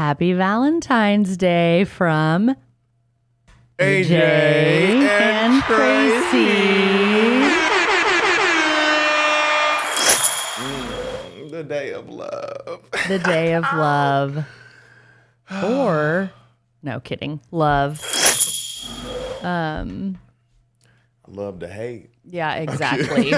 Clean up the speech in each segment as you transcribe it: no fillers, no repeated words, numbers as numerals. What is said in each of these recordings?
Happy Valentine's Day from AJ and Tracey. The day of love. The day of love. Or, no kidding, love. I love to hate. Yeah, exactly.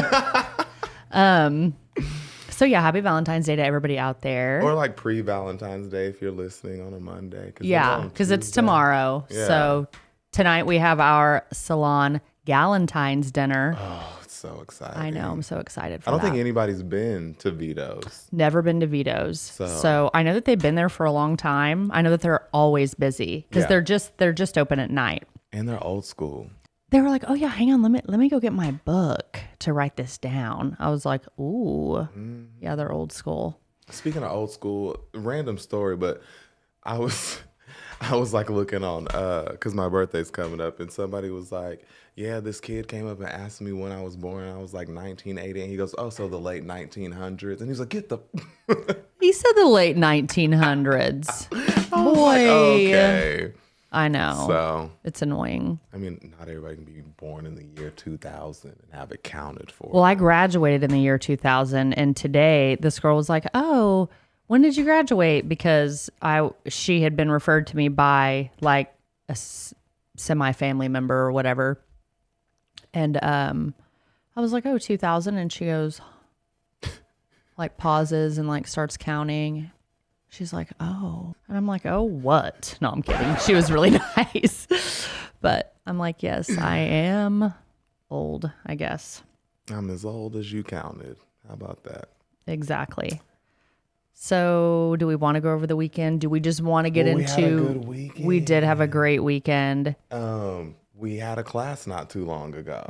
So yeah, happy Valentine's Day to everybody out there. Or like pre-Valentine's Day if you're listening on a Monday. Yeah, because it's tomorrow. Yeah. So tonight we have our salon Galentine's dinner. Oh, it's so exciting. I know, I'm so excited for I don't that. think anybody's been to Vito's. Never been to Vito's. So I know that they've been there for a long time. I know that they're always busy because Yeah. they're just open at night. And they're old school. They were like, "Oh yeah, hang on, let me go get my book to write this down." I was like, "Ooh, yeah, they're old school." Speaking of old school, random story, but I was like looking on because my birthday's coming up, and somebody was like, "Yeah, this kid came up and asked me when I was born." And I was like 1980, and he goes, "Oh, so the late 1900s?" And he's like, "Get the." He said the late 1900s. Boy, Like, okay. I know. So It's annoying. I mean, not everybody can be born in the year 2000 and have it counted for. Well, I graduated in the year 2000, and today this girl was like, "Oh, when did you graduate?" Because she had been referred to me by like a semi-family member or whatever, and I was like, "Oh, 2000," and she goes, like pauses and like starts counting. She's like, "Oh," and I'm like, "Oh, what?" No, I'm kidding. She was really nice, but I'm like, "Yes, I am old, I guess." I'm as old as you counted. How about that? Exactly. So do we want to go over the weekend? Do we just want to get Well, into? we had a good weekend. We did have a great weekend. We had a class not too long ago.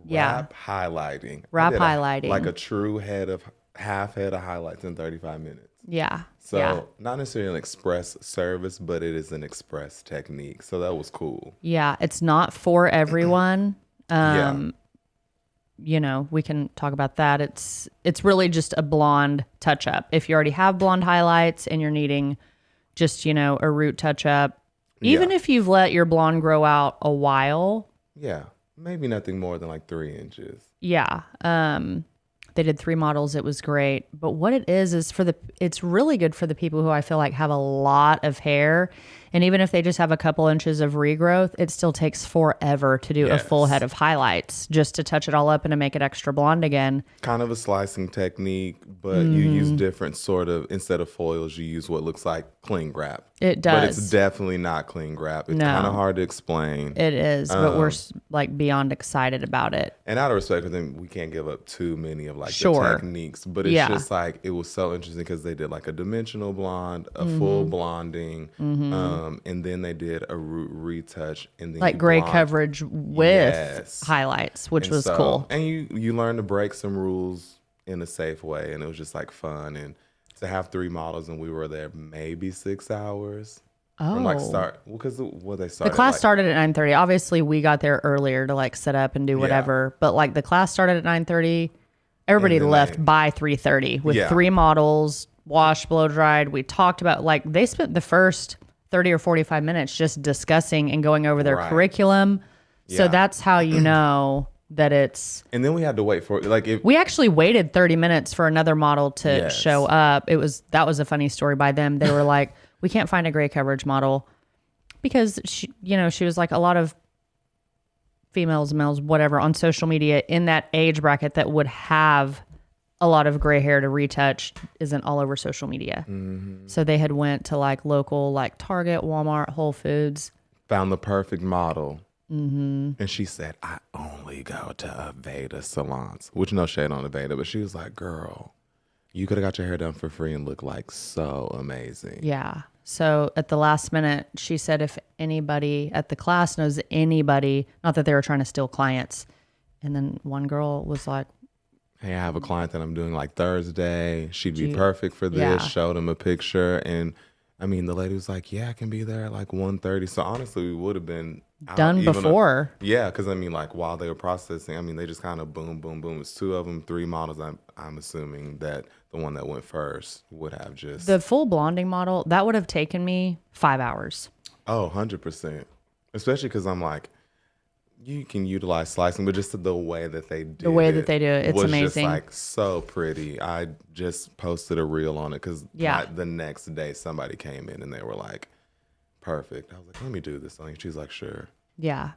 Yeah. Rap highlighting. Rap I did highlighting. like a true half head of highlights in 35 minutes. Yeah. So yeah. not necessarily an express service, but it is an express technique. So that was cool. Yeah. It's not for everyone. Yeah. You know, we can talk about that. It's really just a blonde touch up. If you already have blonde highlights and you're needing just, you know, a root touch up, even Yeah. if you've let your blonde grow out a while. Yeah. Maybe nothing more than like 3 inches. Yeah. They did 3 models. It was great. But what it is it's really good for the people who I feel like have a lot of hair. And even if they just have a couple inches of regrowth, it still takes forever to do a full head of highlights just to touch it all up and to make it extra blonde again. Kind of a slicing technique, but you use different sort of, instead of foils, you use what looks like cling wrap. It does. But it's definitely not cling wrap. It's No. kind of hard to explain. It is, but we're like beyond excited about it. And out of respect for them, we can't give up too many of like Sure. the techniques. But it's just like, it was so interesting because they did like a dimensional blonde, a full blonding, and then they did a root retouch. And then Like you gray blonde. coverage with Yes. highlights, which And was so- cool. And you learn to break some rules in a safe way. And it was just like fun. And to have 3 models and we were there maybe 6 hours. From like because they started. The class like, started at 9:30. Obviously, we got there earlier to like set up and do whatever. But like the class started at 9:30. Everybody And then left by 3:30 with 3 models, washed, blow dried. We talked about like they spent the first 30 or 45 minutes just discussing and going over their curriculum. So Yeah. that's how you know that it's. And then we had to wait for like if We actually waited 30 minutes for another model to Yes. show up. That was a funny story by them. They were like, "We can't find a gray coverage model," because she was like, a lot of females, males, whatever on social media in that age bracket that would have a lot of gray hair to retouch isn't all over social media. So they had went to like local, like Target, Walmart, Whole Foods. found the perfect model. And she said, "I only go to Aveda salons," which no shade on Aveda, but she was like, "Girl, you could have got your hair done for free and look like so amazing." Yeah. So at the last minute, she said if anybody at the class knows anybody, not that they were trying to steal clients. And then one girl was like, "Hey, I have a client that I'm doing like Thursday. She'd be perfect for this." Yeah. Showed him a picture, and I mean, the lady was like, yeah, I can be there at like 1:30. So honestly, we would have been out Done even before. yeah, because I mean, like while they were processing, I mean, they just kind of boom, boom, boom. It's two of them, three models. I'm assuming that the one that went first would have just The full blonding model, that would have taken me 5 hours. oh, 100%. Especially because I'm like, you can utilize slicing, but just the way that they do The way that they do it, it's was amazing. just like so pretty. I just posted a reel on it because Yeah. the next day somebody came in and they were like, perfect. I was like, let me do this on you. She's like, sure. Yeah.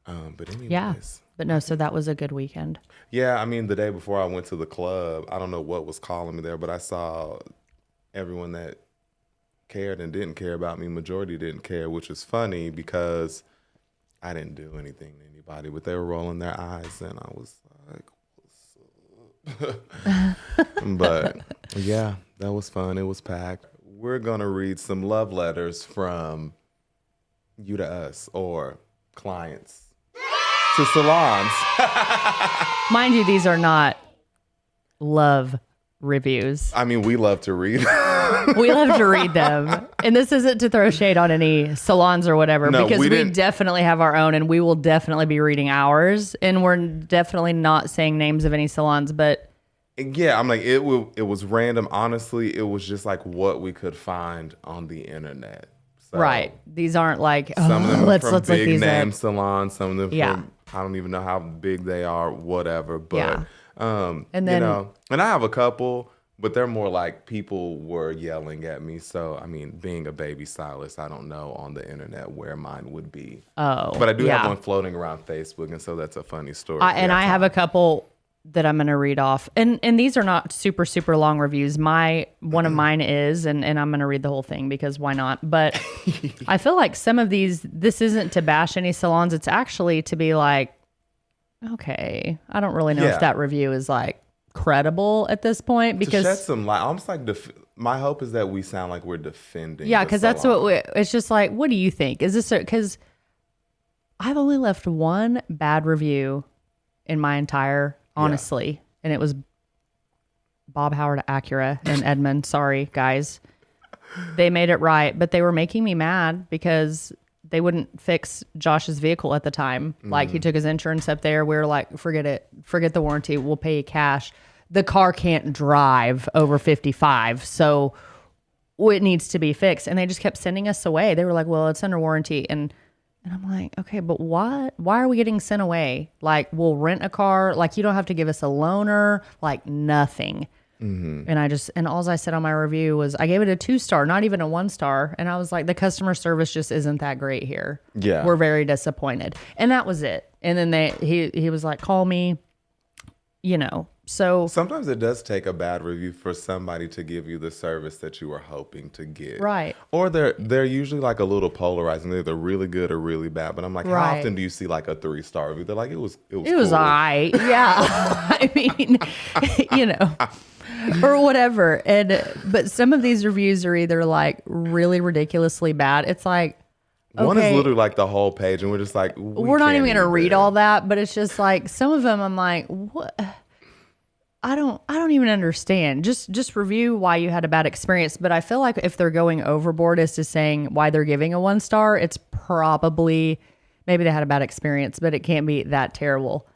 But anyways. Yeah. But no, so that was a good weekend. Yeah, I mean, the day before I went to the club, I don't know what was calling me there, but I saw everyone that cared and didn't care about me. Majority didn't care, which is funny because I didn't do anything to anybody, but they were rolling their eyes, and I was like, what's up? But yeah, that was fun. It was packed. We're going to read some love letters from you to us or clients to salons. Mind you, these are not love reviews. I mean, we love to read. We love to read them. And this isn't to throw shade on any salons or whatever, No, because we we didn't- definitely have our own and we will definitely be reading ours. And we're definitely not saying names of any salons, but Yeah, I'm like, it was random. Honestly, it was just like what we could find on the internet. So, right. These aren't like, Some of them are let's from look big these name up. salons. Some of them Yeah. from, I don't even know how big they are, whatever. But, Yeah. and then- you know, and I have a couple, but they're more like people were yelling at me. So, I mean, being a baby stylist, I don't know on the internet where mine would be. Oh, But I do yeah. have one floating around Facebook. And so that's a funny story. And I have a couple that I'm going to read off. And these are not super, super long reviews. One of mine is, and I'm going to read the whole thing because why not? But I feel like some of this isn't to bash any salons. It's actually to be like, okay, I don't really know Yeah. if that review is like credible at this point to shed because some light. Almost like my hope is that we sound like we're defending. yeah, the because that's salon. it's just like, what do you think? Is this because I've only left one bad review in my entire, honestly, and it was Bob Howard Acura in Edmond. Sorry, guys. They made it right, but they were making me mad because they wouldn't fix Josh's vehicle at the time. Like he took his insurance up there. We were like, forget it. Forget the warranty. We'll pay you cash. The car can't drive over 55. So it needs to be fixed. And they just kept sending us away. They were like, well, it's under warranty. And I'm like, okay, but what? Why are we getting sent away? Like, we'll rent a car. Like, you don't have to give us a loaner. Like, nothing. And all I said on my review was I gave it a 2-star, not even a 1-star. And I was like, the customer service just isn't that great here. Yeah. We're very disappointed. And that was it. And then he was like, call me, so Sometimes it does take a bad review for somebody to give you the service that you were hoping to get. Right. Or they're usually like a little polarizing. They're either really good or really bad. But I'm like, how Right. often do you see like a 3-star review? They're like, it was it was cool. I. Yeah. I mean, or whatever. But some of these reviews are either like really ridiculously bad. It's like, One is okay, literally like the whole page, and we're just like, we're not even going to read all that, but it's just like some of them I'm like, what? I don't even understand. Just review why you had a bad experience. But I feel like if they're going overboard as to saying why they're giving a 1-star, it's probably maybe they had a bad experience, but it can't be that terrible.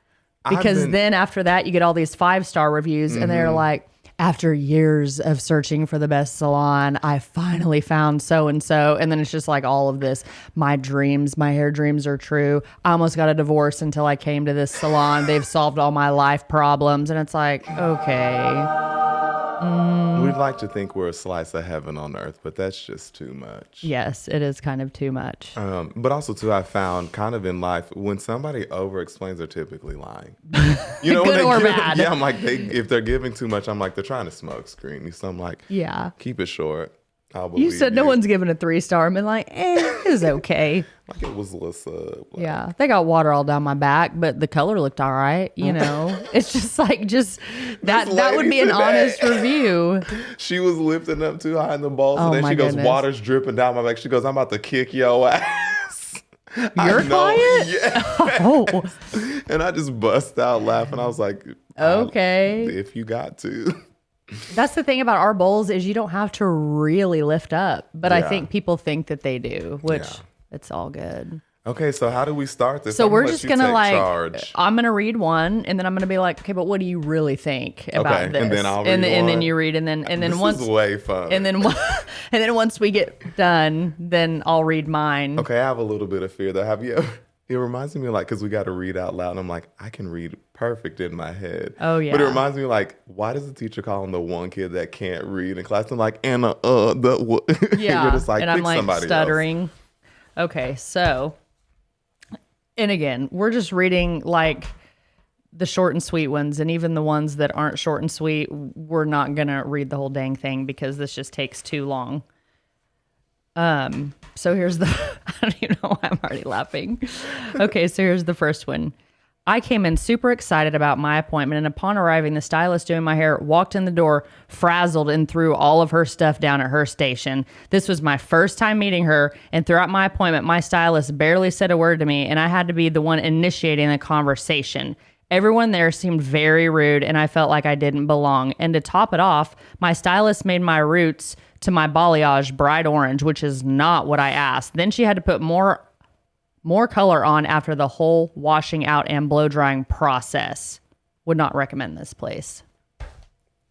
Because then after that, you get all these 5-star reviews and they're like, after years of searching for the best salon, I finally found so-and-so. And then it's just like all of this. My hair dreams are true. I almost got a divorce until I came to this salon. They've solved all my life problems. And it's like, okay. We'd like to think we're a slice of heaven on earth, but that's just too much. Yes, it is kind of too much. But also, too, I found kind of in life, when somebody over-explains, they're typically lying. You know, Good when or they give, bad. Yeah, I'm like, if they're giving too much, I'm like, they're trying to smoke screen you. So I'm like, Yeah. keep it short. I'll believe You said no you. one's given a 3-star. I'm like, it was okay. Like it was what's up. Like, Yeah. They got water all down my back, but the color looked all right. It's just like, that would be an lady honest today. review. She was lifting up too high in the balls, Oh, and then my she goes, goodness. water's dripping down my back. She goes, I'm about to kick your ass. Your I know, client? Yeah. Oh, And I just bust out laughing. I was like, okay. if you got to. That's the thing about our bowls is you don't have to really lift up, but I Yeah. think people think that they do, which Yeah. it's all good. Okay, so how do we start this? So I'm we're let just you gonna take like, charge. I'm gonna read one, and then I'm gonna be like, okay, but what do you really think about Okay, this? and then I'll and read then one. you read, and then This once is way fun. and then and then once we get done, then I'll read mine. Okay, I have a little bit of fear though. Have you ever? It reminds me of like, because we got to read out loud, and I'm like, I can read perfect in my head. Oh, yeah. But it reminds me like, why does the teacher call him the one kid that can't read in class? I'm like, Anna, the what? Yeah, You're just like, and I'm pick like somebody stuttering. Okay, so, and again, we're just reading like the short and sweet ones, and even the ones that aren't short and sweet, we're not gonna read the whole dang thing because this just takes too long. So here's the, I don't even know why I'm already laughing. Okay, so here's the first one. I came in super excited about my appointment, and upon arriving, the stylist doing my hair walked in the door, frazzled, and threw all of her stuff down at her station. This was my first time meeting her, and throughout my appointment, my stylist barely said a word to me, and I had to be the one initiating the conversation. Everyone there seemed very rude, and I felt like I didn't belong. And to top it off, my stylist made my roots to my balayage bright orange, which is not what I asked. Then she had to put more color on after the whole washing out and blow drying process. Would not recommend this place.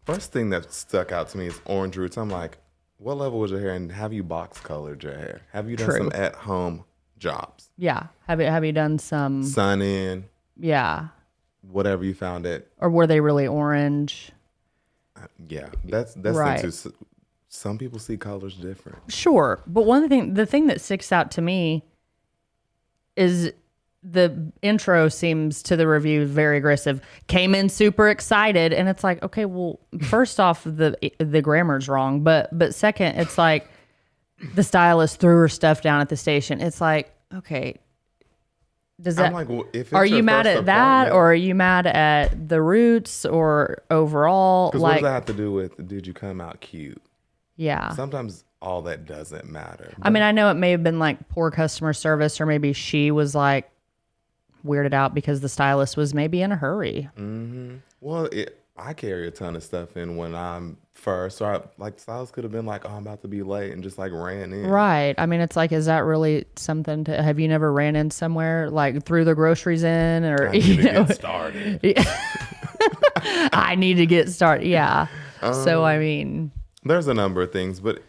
First thing that stuck out to me is orange roots. I'm like, what level was your hair, and have you box colored your hair? Have you done True. some at home jobs? Yeah. Have you done some? Sun in, Yeah. whatever you found it. Or were they really orange? Yeah, that's Right. the thing too. Some people see colors different. Sure. But the thing that sticks out to me is the intro seems to the review very aggressive. Came in super excited, and it's like, okay, well, first off, the grammar's wrong, but second, it's like the stylist threw her stuff down at the station. It's like, okay, does that? I'm like, well, if it's Are your you mad first at that, appointment- or are you mad at the roots, or overall? Because what Like, does that have to do with, did you come out cute? yeah. Sometimes all that doesn't matter. I mean, I know it may have been like poor customer service, or maybe she was like weirded out because the stylist was maybe in a hurry. Well, I carry a ton of stuff in when I'm first. So like stylists could have been like, oh, I'm about to be late, and just like ran in. Right. I mean, it's like, is that really something to, have you never ran in somewhere, like threw the groceries in, or, I need you to know, get started. I need to get started. Yeah. So, I mean, There's a number of things, but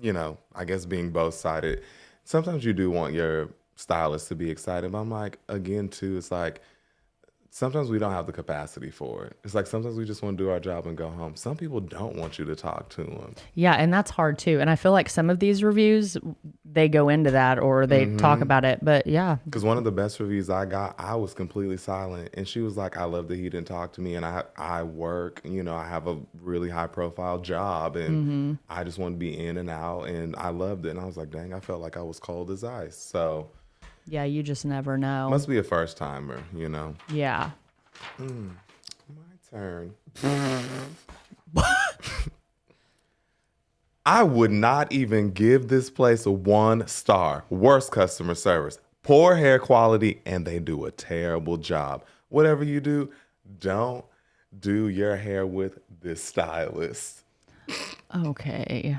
you know, I guess being both sided, sometimes you do want your stylist to be excited. But I'm like, again, too, it's like sometimes we don't have the capacity for it. It's like sometimes we just want to do our job and go home. Some people don't want you to talk to them. yeah. And that's hard too. And I feel like some of these reviews, they go into that or they talk about it. But yeah. Because one of the best reviews I got, I was completely silent. And she was like, I love that he didn't talk to me. And I work, you know, I have a really high profile job. And I just want to be in and out. And I loved it. And I was like, dang, I felt like I was cold as ice. So Yeah. You just never know. must be a first timer, you know. Yeah. My turn. I would not even give this place a 1 star. Worst customer service, poor hair quality, and they do a terrible job. Whatever you do, don't do your hair with this stylist. Okay.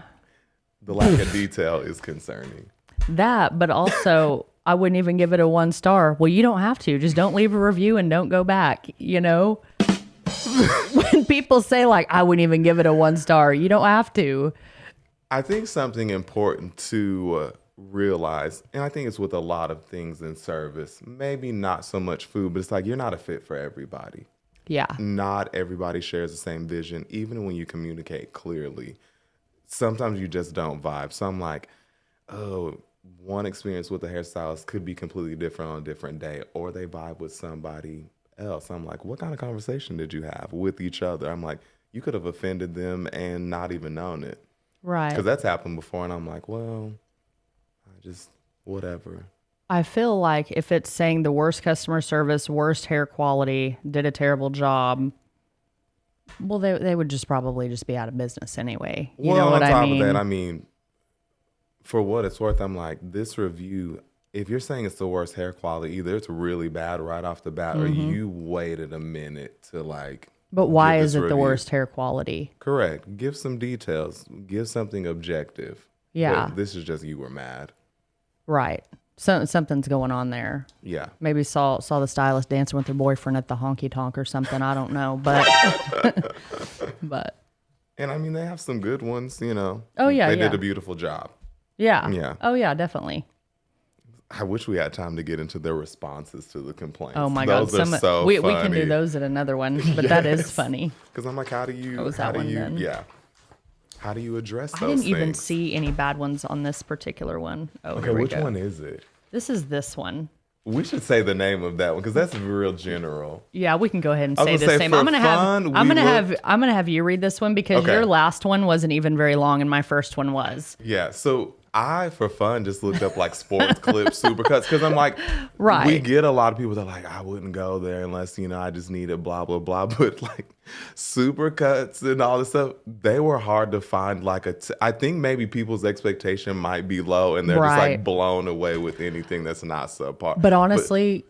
The lack of detail is concerning. That, but also, I wouldn't even give it a 1 star. Well, you don't have to. Just don't leave a review and don't go back, you know? When people say, like, I wouldn't even give it a 1 star, you don't have to. I think something important to realize, and I think it's with a lot of things in service, maybe not so much food, but it's like you're not a fit for everybody. Yeah. Not everybody shares the same vision, even when you communicate clearly. Sometimes you just don't vibe. So I'm like, oh, one experience with a hairstylist could be completely different on a different day, or they vibe with somebody else. I'm like, what kind of conversation did you have with each other? I'm like, you could have offended them and not even known it. Right. Because that's happened before, and I'm like, well, I just, whatever. I feel like if it's saying the worst customer service, worst hair quality, did a terrible job, well, they would just probably just be out of business anyway. You know what I mean? On top of that, I mean, for what it's worth, I'm like, this review, if you're saying it's the worst hair quality, either it's really bad right off the bat, or you waited a minute to like But why give is this it the review. worst hair quality? Correct. Give some details. Give something objective. Yeah. But this is just you were mad. Right. So something's going on there. Yeah. Maybe saw the stylist dancing with her boyfriend at the honky tonk or something. I don't know, but but And I mean, they have some good ones, you know. Oh, yeah, They yeah. did a beautiful job. yeah. Yeah. Oh yeah, definitely. I wish we had time to get into their responses to the complaints. Oh my Those God. are so we funny. can do those at another one, but that is funny. Because I'm like, how do you then? yeah. How do you address I those didn't even things? see any bad ones on this particular one. Oh, Okay, here we which go. one is it? This is this one. We should say the name of that one because that's real general. Yeah, we can go ahead and I was say gonna the say, same. for I'm gonna have you read this one because Okay. your last one wasn't even very long and my first one was. Yeah, so I, for fun, just looked up like sports clips, supercuts, because I'm like, Right. we get a lot of people that are like, I wouldn't go there unless, you know, I just needed blah, blah, blah. But like supercuts and all this stuff, they were hard to find. Like, I think maybe people's expectation might be low and they're just Right. like blown away with anything that's not subpar. But honestly,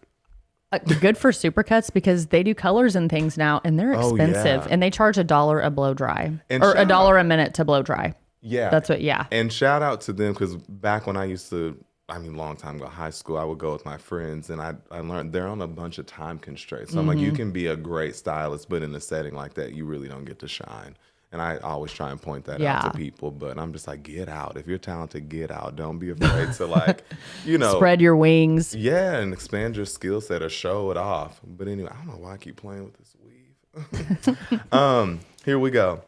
good for supercuts because they do colors and things now and they're Oh, expensive yeah. and they charge $1 a blow dry And or shout $1 a minute to blow dry. Yeah. That's what, yeah. And shout out to them because back when I used to, I mean, long time ago, high school, I would go with my friends and I learned they're on a bunch of time constraints. So I'm like, you can be a great stylist, but in a setting like that, you really don't get to shine. And I always try and point that Yeah. out to people, but I'm just like, get out. If you're talented, get out. Don't be afraid to like, you know. Spread your wings. Yeah, and expand your skill set or show it off. But anyway, I don't know why I keep playing with this weave. Here we go.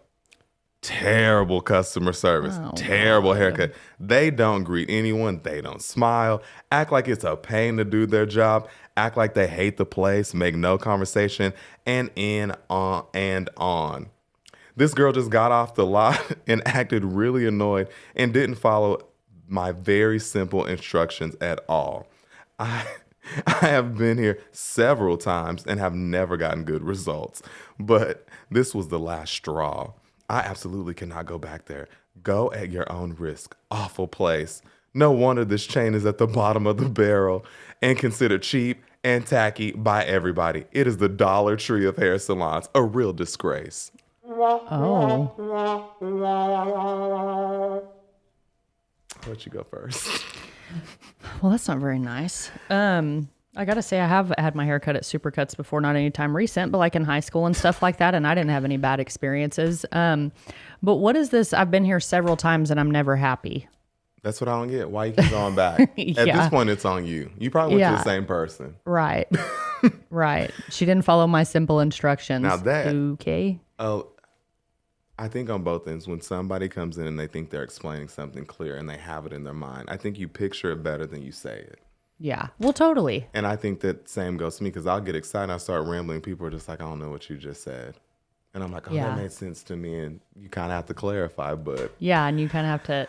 Terrible customer service. Oh, Terrible haircut. They don't greet anyone. They don't smile. Act like it's a pain to do their job. Act like they hate the place. Make no conversation. And on. This girl just got off the lot and acted really annoyed and didn't follow my very simple instructions at all. I have been here several times and have never gotten good results, but this was the last straw. I absolutely cannot go back there. Go at your own risk. Awful place. No wonder this chain is at the bottom of the barrel and considered cheap and tacky by everybody. It is the Dollar Tree of hair salons. A real disgrace. Oh. I'll let you go first. Well, that's not very nice. I gotta say, I have had my hair cut at Supercuts before, not anytime recent, but like in high school and stuff like that, and I didn't have any bad experiences. But what is this? I've been here several times and I'm never happy. That's what I don't get. Why you keep going back? At Yeah. this point, it's on you. You probably went to Yeah. the same person. Right. Right. She didn't follow my simple instructions. Now that- Okay. Oh, I think on both ends, when somebody comes in and they think they're explaining something clear and they have it in their mind, I think you picture it better than you say it. Yeah. Well, totally. And I think that same goes to me because I'll get excited. I start rambling. People are just like, I don't know what you just said. And I'm like, oh, Yeah. that made sense to me. And you kind of have to clarify, but Yeah. And you kind of have to,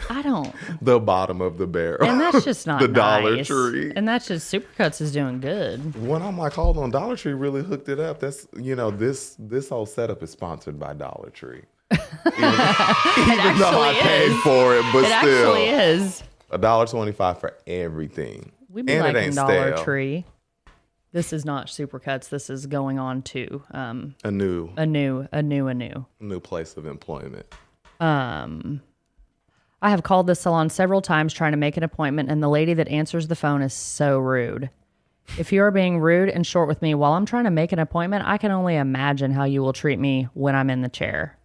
I don't. the bottom of the barrel. And that's just not the nice. Dollar Tree. And that's just, Supercuts is doing good. When I'm like, hold on, Dollar Tree really hooked it up. That's, you know, this whole setup is sponsored by Dollar Tree. Even though I paid for it, but It still. actually is. $1.25 for everything. We be And it liking ain't Dollar stale. Tree. This is not Supercuts. This is going on to A new a new. place of employment. I have called this salon several times trying to make an appointment, and the lady that answers the phone is so rude. If you are being rude and short with me while I'm trying to make an appointment, I can only imagine how you will treat me when I'm in the chair.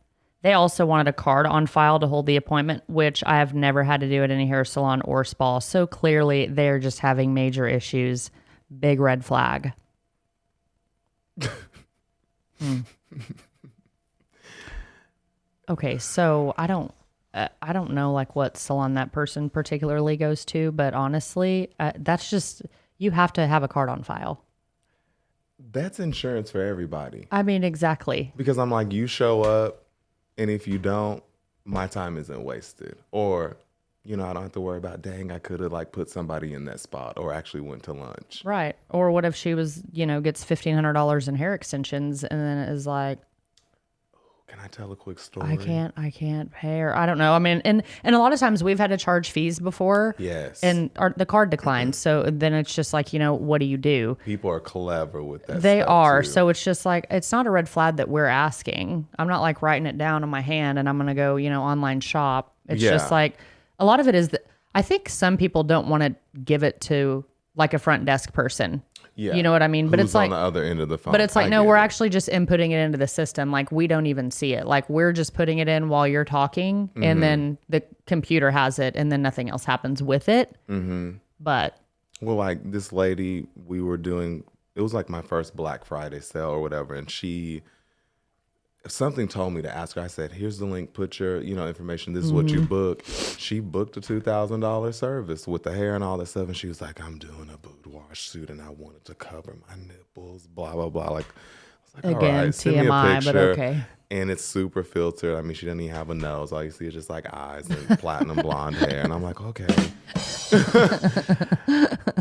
They also wanted a card on file to hold the appointment, which I have never had to do at any hair salon or spa. So clearly, they're just having major issues. Big red flag. Okay, so I don't know like what salon that person particularly goes to, but honestly, that's just, you have to have a card on file. That's insurance for everybody. I mean, exactly. Because I'm like, you show up, and if you don't, my time isn't wasted. Or, you know, I don't have to worry about, dang, I could have like put somebody in that spot or actually went to lunch. Right. Or what if she was, gets $1,500 in hair extensions and then is like, can I tell a quick story? I can't pay her. I don't know. I mean, and a lot of times we've had to charge fees before. Yes. And the card declines. So then it's just like, what do you do? People are clever with that. They stuff are. too. So it's just like, it's not a red flag that we're asking. I'm not like writing it down in my hand and I'm going to go, online shop. It's just like, a lot of it is that I think some people don't want to give it to like a front desk person. Yeah. You know what I mean? But Who's it's like on the other end of the phone. But it's like, no, we're actually just inputting it into the system. Like we don't even see it. Like we're just putting it in while you're talking and then the computer has it and then nothing else happens with it. Mm-hmm. But. Well, like this lady, we were doing, it was like my first Black Friday sale or whatever. And something told me to ask her. I said, here's the link, put your, information. This is what you book. She booked a $2,000 service with the hair and all that stuff. And she was like, I'm doing a boudoir shoot and I wanted to cover my nipples, blah, blah, blah. Like, I was like, again, all right, send me a TMI, picture. but okay. And it's super filtered. I mean, she doesn't even have a nose. All you see is just like eyes and platinum blonde hair. And I'm like, okay.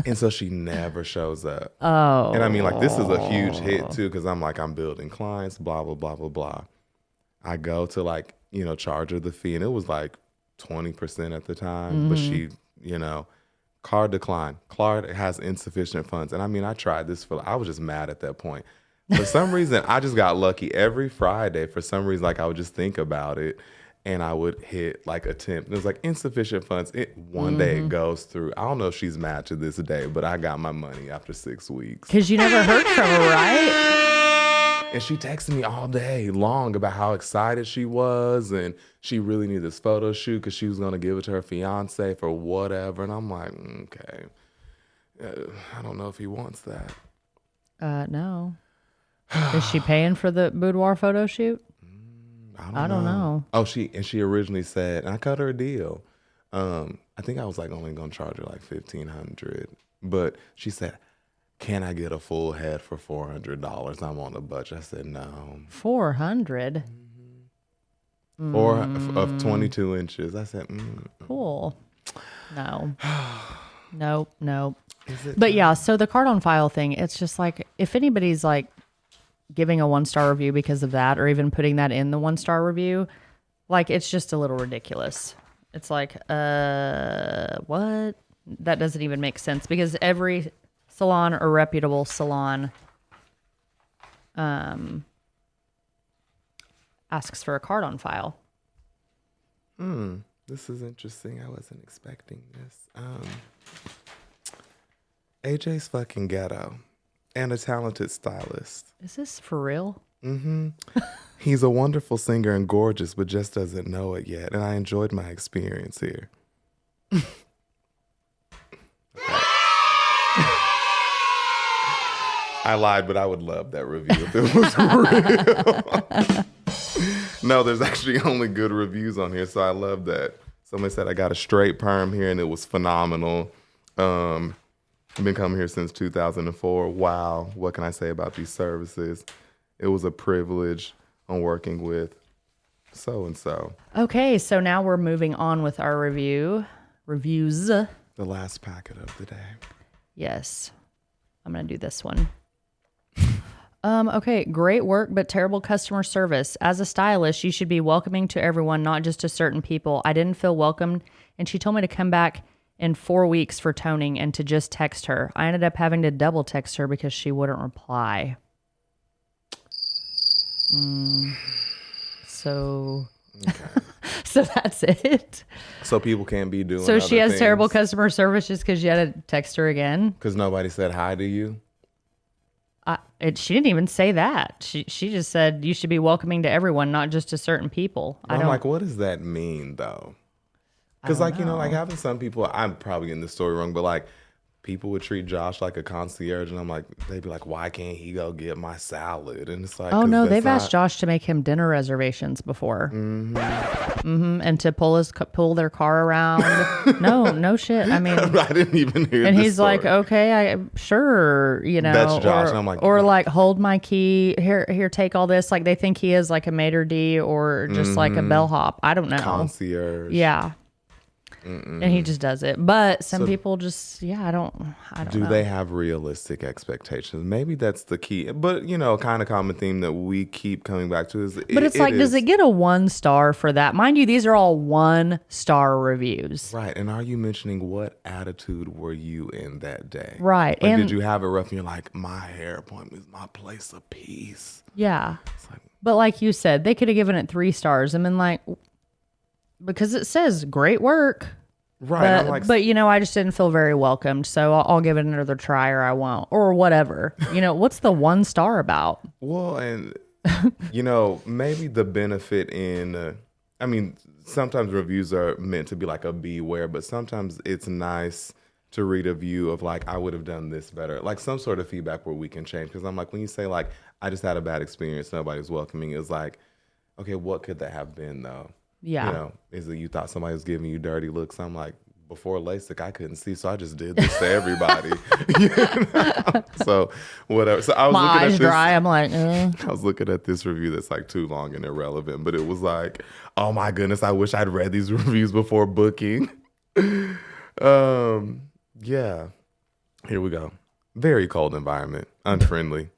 And so she never shows up. Oh. And I mean, like, this is a huge hit too, because I'm like, I'm building clients, blah, blah, blah, blah, blah. I go to like, charge her the fee, and it was like 20% at the time, but she, card decline. Card has insufficient funds. And I mean, I tried this I was just mad at that point. For some reason, I just got lucky every Friday. For some reason, like I would just think about it and I would hit like attempt. It was like insufficient funds. One day it goes through. I don't know if she's mad to this day, but I got my money after 6 weeks. Because you never heard from her, right? And she texted me all day long about how excited she was and she really needed this photo shoot because she was going to give it to her fiance for whatever. And I'm like, okay, I don't know if he wants that. No. Is she paying for the boudoir photo shoot? I don't know. Oh, she originally said, and I cut her a deal. I think I was like only gonna charge her like $1,500, but she said, "Can I get a full head for $400? I'm on the budget." I said no. 400. Four of 22 inches. I said, Cool. No. Nope. But yeah, so the card on file thing, it's just like if anybody's like giving a 1-star review because of that, or even putting that in the 1-star review, like it's just a little ridiculous. It's like, what? That doesn't even make sense because every salon or reputable salon asks for a card on file. This is interesting. I wasn't expecting this. AJ's fucking ghetto and a talented stylist. Is this for real? Mm-hmm. He's a wonderful singer and gorgeous, but just doesn't know it yet. And I enjoyed my experience here. I lied, but I would love that review if it was real. No, there's actually only good reviews on here, so I love that. Somebody said I got a straight perm here, and it was phenomenal. I've been coming here since 2004. Wow, what can I say about these services? It was a privilege on working with so-and-so. Okay, so now we're moving on with our reviews. The last packet of the day. Yes, I'm going to do this one. Okay, great work, but terrible customer service. As a stylist, you should be welcoming to everyone, not just to certain people. I didn't feel welcomed, and she told me to come back in 4 weeks for toning and to just text her. I ended up having to double text her because she wouldn't reply. So, okay. So that's it. So people can't be doing. So she has things. terrible customer service just because you had to text her again. Because nobody said hi to you. She didn't even say that. She just said you should be welcoming to everyone, not just to certain people. I'm like, what does that mean though? Because like, like having some people, I'm probably getting the story wrong, but like people would treat Josh like a concierge, and I'm like, they'd be like, why can't he go get my salad? And it's like, oh no, they've asked Josh to make him dinner reservations before, and to pull their car around. no shit. I mean, I didn't even hear. And this he's story. like, okay, sure, that's Josh. And I'm like, or like, hold my key here, take all this. Like they think he is like a maitre d' or just like a bellhop. I don't know. Concierge. Yeah. And he just does it. But some people just, I don't know. Do they have realistic expectations? Maybe that's the key. But, kind of common theme that we keep coming back to is... But it's like, does it get a 1 star for that? Mind you, these are all 1-star reviews. Right. And are you mentioning what attitude were you in that day? Right. Like, and did you have it rough and you're like, my hair appointment is my place of peace? Yeah. Like, but like you said, they could have given it 3 stars and been like... Because it says great work. Right. But I just didn't feel very welcomed. So I'll give it another try or I won't. Or whatever. What's the 1 star about? Well, and, maybe the benefit in, sometimes reviews are meant to be like a beware, but sometimes it's nice to read a view of like, I would have done this better. Like some sort of feedback where we can change. Because I'm like, when you say like, I just had a bad experience, nobody's welcoming, it's like, okay, what could that have been though? Yeah. Is it you thought somebody was giving you dirty looks? I'm like, before LASIK, I couldn't see, so I just did this to everybody. So whatever. So I was my looking eyes at this, dry. I'm like, I was looking at this review that's like too long and irrelevant, but it was like, oh my goodness, I wish I'd read these reviews before booking. Yeah. Here we go. Very cold environment, unfriendly.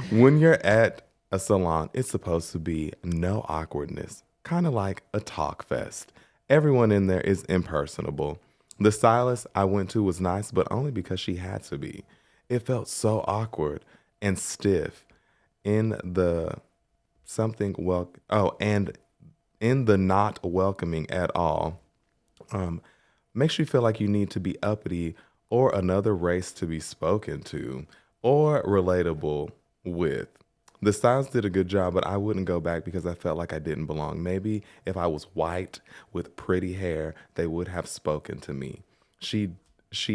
When you're at a salon, it's supposed to be no awkwardness. Kind of like a talk fest. Everyone in there is impersonable. The stylist I went to was nice, but only because she had to be. It felt so awkward and stiff in the and in the not welcoming at all. Makes you feel like you need to be uppity or another race to be spoken to or relatable with. The stylist did a good job, but I wouldn't go back because I felt like I didn't belong. Maybe if I was white with pretty hair, they would have spoken to me. She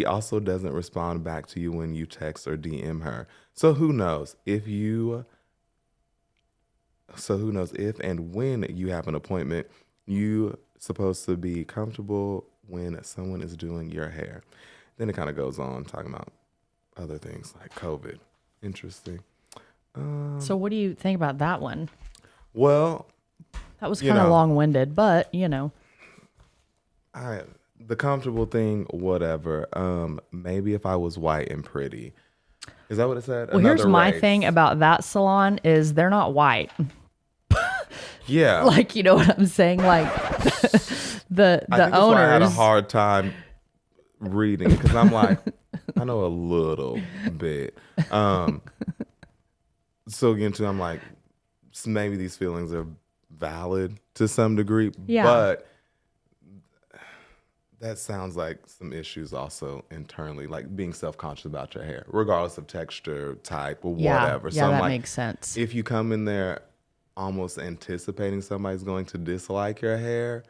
also doesn't respond back to you when you text or DM her. So who knows if and when you have an appointment, you supposed to be comfortable when someone is doing your hair. Then it kind of goes on talking about other things like COVID. Interesting. so what do you think about that one? Well, That was kind of long-winded, but the comfortable thing, whatever. Maybe if I was white and pretty. Is that what it said? well, here's my thing about that salon is they're not white. Yeah. Like, you know what I'm saying? Like the I think that's owners. why I had a hard time reading because I'm like, I know a little bit. So again, too, I'm like, maybe these feelings are valid to some degree, but that sounds like some issues also internally, like being self-conscious about your hair, regardless of texture, type, or whatever. Yeah, so that like, makes sense. if you come in there almost anticipating somebody's going to dislike your hair,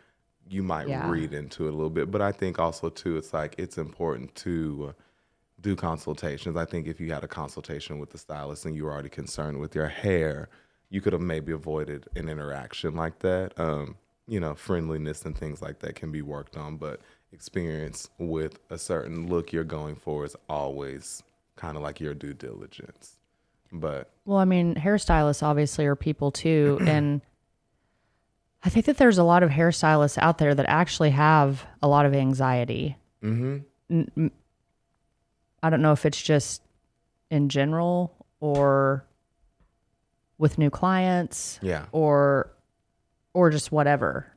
you might read into it a little bit. But I think also, too, it's like it's important to do consultations. I think if you had a consultation with the stylist and you were already concerned with your hair, you could have maybe avoided an interaction like that. Friendliness and things like that can be worked on, but experience with a certain look you're going for is always kind of like your due diligence. But well, I mean, hairstylists obviously are people too, and I think that there's a lot of hairstylists out there that actually have a lot of anxiety. Mm-hmm. I don't know if it's just in general or with new clients, or just whatever.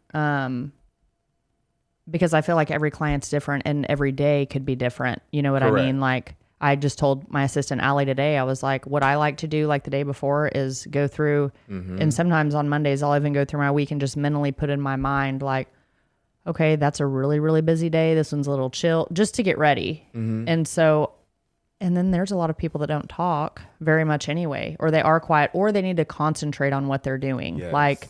Because I feel like every client's different and every day could be different. You know what I mean? Like I just told my assistant Allie today, I was like, what I like to do like the day before is go through, and sometimes on Mondays I'll even go through my week and just mentally put in my mind like, okay, that's a really, really busy day. This one's a little chill, just to get ready. And then there's a lot of people that don't talk very much anyway, or they are quiet, or they need to concentrate on what they're doing. Yes. Like,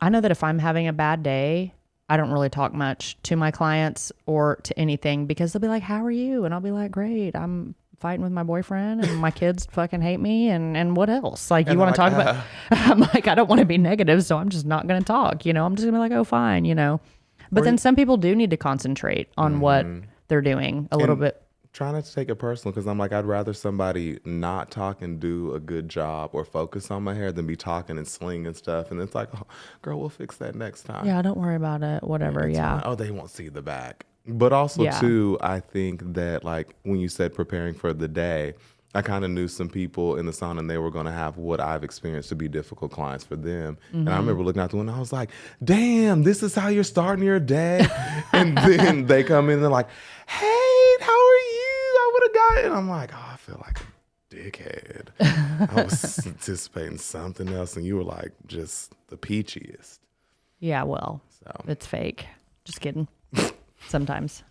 I know that if I'm having a bad day, I don't really talk much to my clients or to anything because they'll be like, how are you? And I'll be like, great. I'm fighting with my boyfriend and my kids fucking hate me. And what else? Like, you want to talk about, I'm like, I don't want to be negative, so I'm just not going to talk. I'm just going to be like, oh, fine, But then some people do need to concentrate on what they're doing a little bit. try not to take it personal because I'm like, I'd rather somebody not talk and do a good job or focus on my hair than be talking and slinging stuff. And it's like, oh, girl, we'll fix that next time. Yeah, don't worry about it. Whatever. Yeah. Oh, they won't see the back. But also, Yeah. too, I think that like when you said preparing for the day, I kind of knew some people in the salon and they were going to have what I've experienced to be difficult clients for them. And I remember looking out the window, I was like, damn, this is how you're starting your day. And then they come in and they're like, hey, how are you? I would have got it. And I'm like, oh, I feel like a dickhead. I was anticipating something else. And you were like, just the peachiest. Yeah, well, it's fake. Just kidding. Sometimes.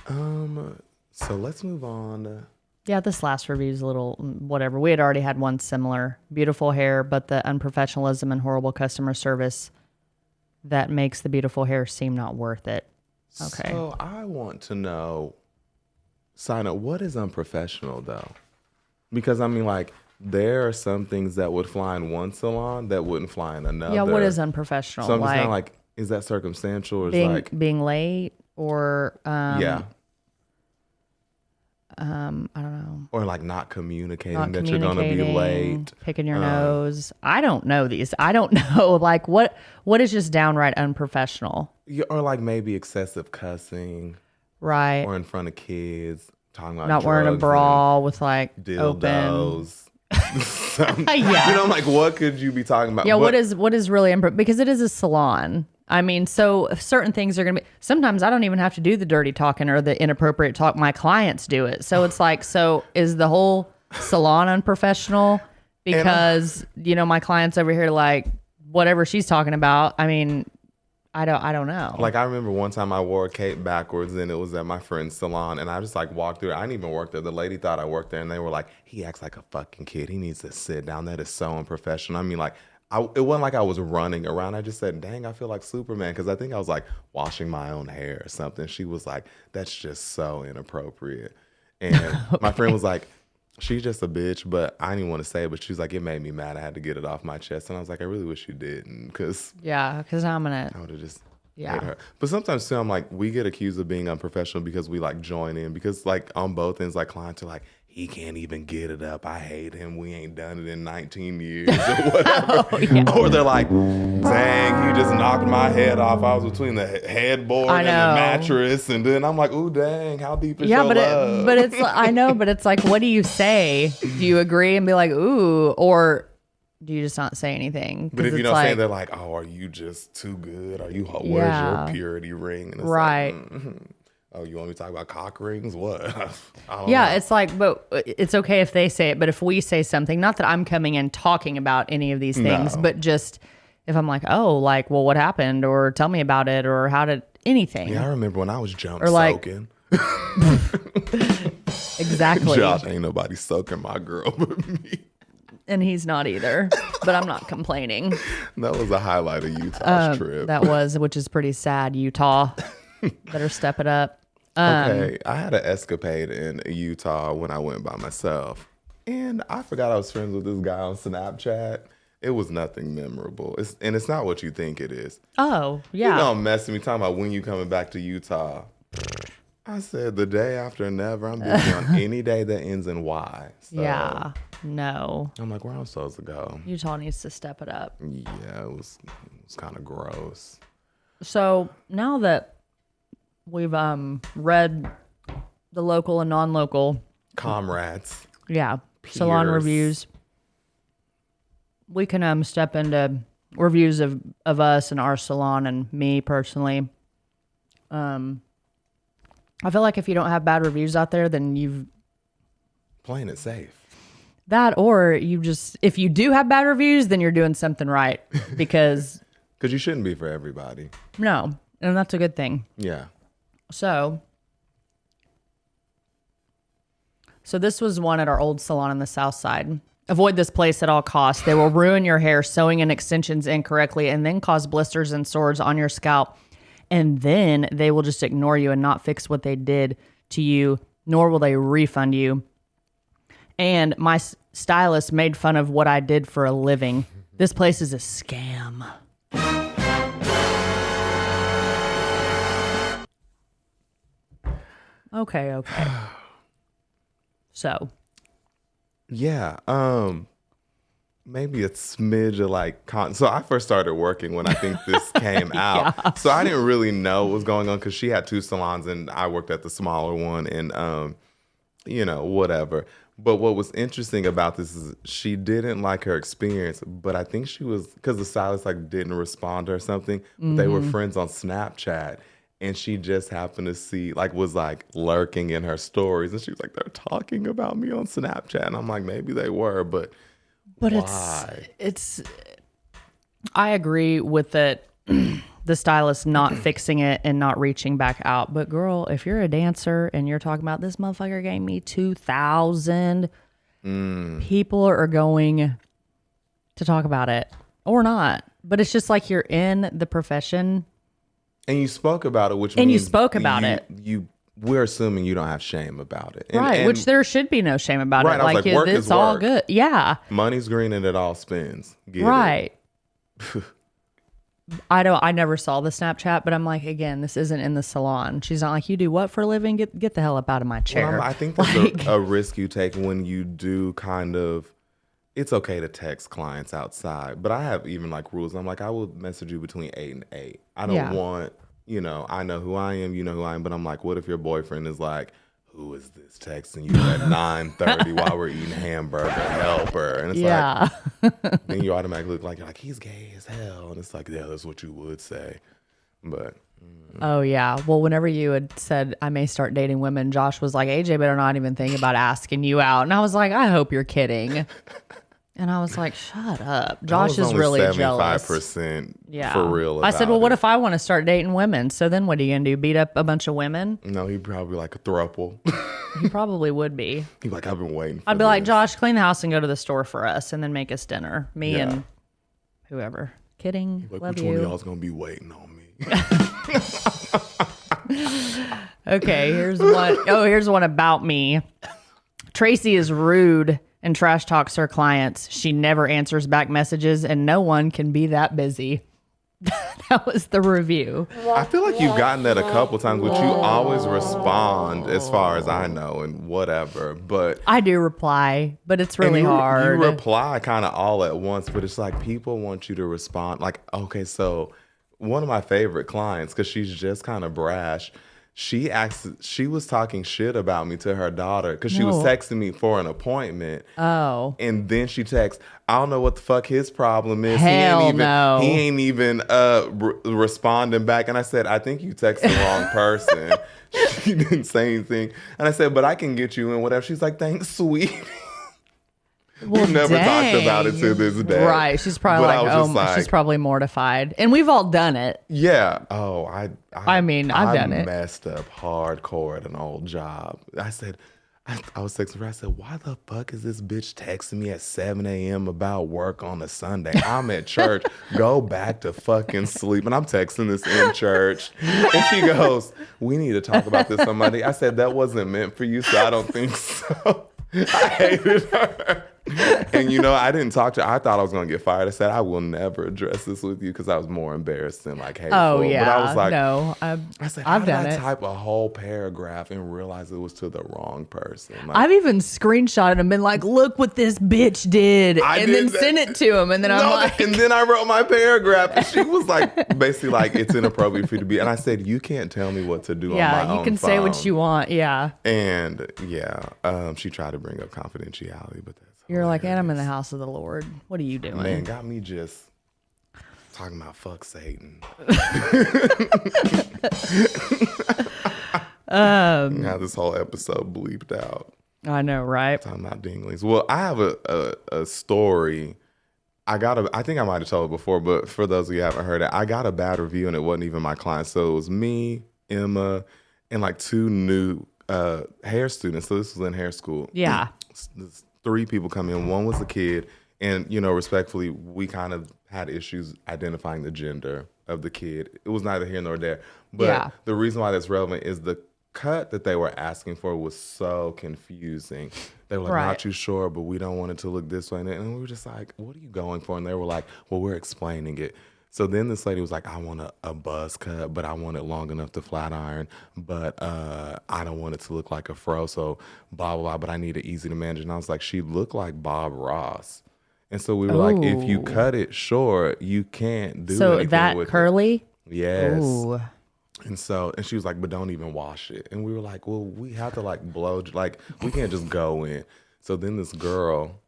So let's move on. Yeah, this last review is a little whatever. We had already had one similar. Beautiful hair, but the unprofessionalism and horrible customer service that makes the beautiful hair seem not worth it. Okay. So I want to know, Sina, what is unprofessional though? Because I mean, like, there are some things that would fly in one salon that wouldn't fly in another. Yeah, what is unprofessional? So I'm just kind of like, is that circumstantial or is like being late or yeah. I don't know. Or like not communicating Not that you're going to be late. Picking your nose. I don't know these. I don't know. Like what is just downright unprofessional? Yeah, or like maybe excessive cussing. Right. Or in front of kids. Talking about not wearing a drugs bra with like dildos. Yeah. You know, I'm like, what could you be talking about? Yeah, what is really because it is a salon. I mean, so certain things are going to be, sometimes I don't even have to do the dirty talking or the inappropriate talk. My clients do it. So it's like, so is the whole salon unprofessional? Because, you know, my clients over here, like whatever she's talking about. I mean, I don't know. Like I remember one time I wore a cape backwards and it was at my friend's salon and I just like walked through. I didn't even work there. The lady thought I worked there and they were like, he acts like a fucking kid. He needs to sit down. That is so unprofessional. I mean, like, it wasn't like I was running around. I just said, dang, I feel like Superman. Because I think I was like washing my own hair or something. She was like, that's just so inappropriate. And my friend was like, she's just a bitch. But I didn't want to say it. But she was like, it made me mad. I had to get it off my chest. And I was like, I really wish you didn't. Because I would have just hate her. But sometimes too, I'm like, we get accused of being unprofessional because we like join in. Because like on both ends, like clients are like, he can't even get it up. I hate him. We ain't done it in 19 years or whatever. Or they're like, dang, he just knocked my head off. I was between the headboard and the mattress. And then I'm like, ooh, dang, how deep is your love? But it's, I know, but it's like, what do you say? Do you agree and be like, ooh, or do you just not say anything? But if you don't say, they're like, oh, are you just too good? Are you, where's your purity ring? And it's right. Like, oh, you want me to talk about cock rings? What? I don't know. It's like, but it's okay if they say it. But if we say something, not that I'm coming in talking about any of these things, but just if I'm like, oh, like, well, what happened? Or tell me about it. Or how did anything. Yeah, I remember when I was jump soaking. Exactly. Josh, ain't nobody soaking my girl but me. And he's not either, but I'm not complaining. That was a highlight of Utah's trip. That was, which is pretty sad. Utah, better step it up. Okay, I had an escapade in Utah when I went by myself. And I forgot I was friends with this guy on Snapchat. It was nothing memorable. It's not what you think it is. Oh, yeah. You don't mess with me talking about when you coming back to Utah. I said the day after never. I'm busy on any day that ends in Y. So yeah, no. I'm like, where am I supposed to go? Utah needs to step it up. Yeah, it was kind of gross. So now that we've read the local and non-local comrades, peers. Salon reviews, we can step into reviews of us and our salon and me personally. I feel like if you don't have bad reviews out there, then you've playing it safe. That, or you just, if you do have bad reviews, then you're doing something right, because you shouldn't be for everybody. No, and that's a good thing. Yeah. So this was one at our old salon on the south side. Avoid this place at all costs. They will ruin your hair, sewing in extensions incorrectly, and then cause blisters and sores on your scalp. And then they will just ignore you and not fix what they did to you, nor will they refund you. And my stylist made fun of what I did for a living. This place is a scam. Okay. So Yeah. Maybe a smidge of like so I first started working when I think this came out. Yeah. So I didn't really know what was going on because she had 2 salons and I worked at the smaller one and whatever. But what was interesting about this is she didn't like her experience, but I think she was because the stylist like didn't respond to her or something. But they were friends on Snapchat. And she just happened to see, like, was like lurking in her stories. And she was like, they're talking about me on Snapchat. And I'm like, maybe they were, but why? it's I agree with it. The stylist not fixing it and not reaching back out. But girl, if you're a dancer and you're talking about this motherfucker gave me 2,000, people are going to talk about it or not. But it's just like you're in the profession. And you spoke about it, which And means you spoke about it. We're assuming you don't have shame about it. Right, which there should be no shame about right, it. I was like, work it's is all work. good. Yeah. Money's green and it all spins. Get Right. I never saw the Snapchat, but I'm like, again, this isn't in the salon. She's not like, you do what for a living? Get the hell up out of my chair. Well, I think that's a risk you take when you do kind of, it's okay to text clients outside, but I have even like rules. I'm like, I will message you between 8 and 8. I don't want, I know who I am, you know who I am, but I'm like, what if your boyfriend is like, who is this texting you at 9:30 while we're eating hamburger? Help her. And it's like, then you automatically look like, you're like, he's gay as hell. And it's like, yeah, that's what you would say. But. Oh, yeah. Well, whenever you had said, I may start dating women, Josh was like, AJ better not even think about asking you out. And I was like, I hope you're kidding. And I was like, shut up. Josh is really jealous. 75% for real about I said, well, what if I want to start dating women? So then what are you going to do? Beat up a bunch of women? No, he'd probably like a throuple. He probably would be. He'd be like, I've been waiting for I'd be like, Josh, clean the house and go to the store for us and then make us dinner. Me and whoever. Kidding. Like, love which you. one of y'all's going to be waiting on me? Okay, here's one. Oh, here's one about me. Tracey is rude and trash talks her clients. She never answers back messages and no one can be that busy. That was the review. I feel like you've gotten that a couple times, but you always respond as far as I know and whatever. But I do reply, but it's really hard. You reply kind of all at once, but it's like people want you to respond. Like, okay, so one of my favorite clients, because she's just kind of brash, she was talking shit about me to her daughter because she was texting me for an appointment. Oh. And then she texts, I don't know what the fuck his problem is. Hell He ain't even responding back. And I said, I think you texted the wrong person. She didn't say anything. And I said, but I can get you in whatever. She's like, thanks, sweet. Well, We've never talked about it to this day. Right. She's probably she's probably mortified. And we've all done it. Yeah. Oh, I mean, I've done it. I messed up hardcore at an old job. I said, I was texting her. I said, why the fuck is this bitch texting me at 7 a.m. about work on a Sunday? I'm at church. Go back to fucking sleep. And I'm texting this in church. And she goes, we need to talk about this on Monday. I said, that wasn't meant for you, so I don't think so. I hated her. And I didn't talk to her. I thought I was going to get fired. I said, I will never address this with you because I was more embarrassed than like hateful. Oh, yeah. But I was like, no, I said, I've done did I it. type a whole paragraph and realize it was to the wrong person? Like, I've even screenshotted and been like, look what this bitch did. And then sent it to him. And then I'm like. And then I wrote my paragraph. And she was like, basically like, it's inappropriate for you to be. And I said, you can't tell me what to do on my own phone. Yeah, you can say what you want. Yeah. And she tried to bring up confidentiality, but that's You're like, and I'm in the house of the Lord. What are you doing? Man, got me just talking about fuck Satan. Now this whole episode bleeped out. I know, right? Talking about dinglings. Well, I have a story. I think I might have told it before, but for those of you who haven't heard it, I got a bad review and it wasn't even my client. So it was me, Emma, and like 2 new hair students. So this was in hair school. Yeah. 3 people come in. One was a kid. And, respectfully, we kind of had issues identifying the gender of the kid. It was neither here nor there. But the reason why that's relevant is the cut that they were asking for was so confusing. They were like, not too sure, but we don't want it to look this way. And we were just like, what are you going for? And they were like, well, we're explaining it. So then this lady was like, I want a buzz cut, but I want it long enough to flat iron, but I don't want it to look like a fro. So blah, blah, blah, but I need it easy to manage. And I was like, she looked like Bob Ross. And so we were like, if you Oh. cut it short, you can't do So anything that with curly? it. Yes. Ooh. And she was like, but don't even wash it. And we were like, well, we have to like blow, like we can't just go in. So then this girl,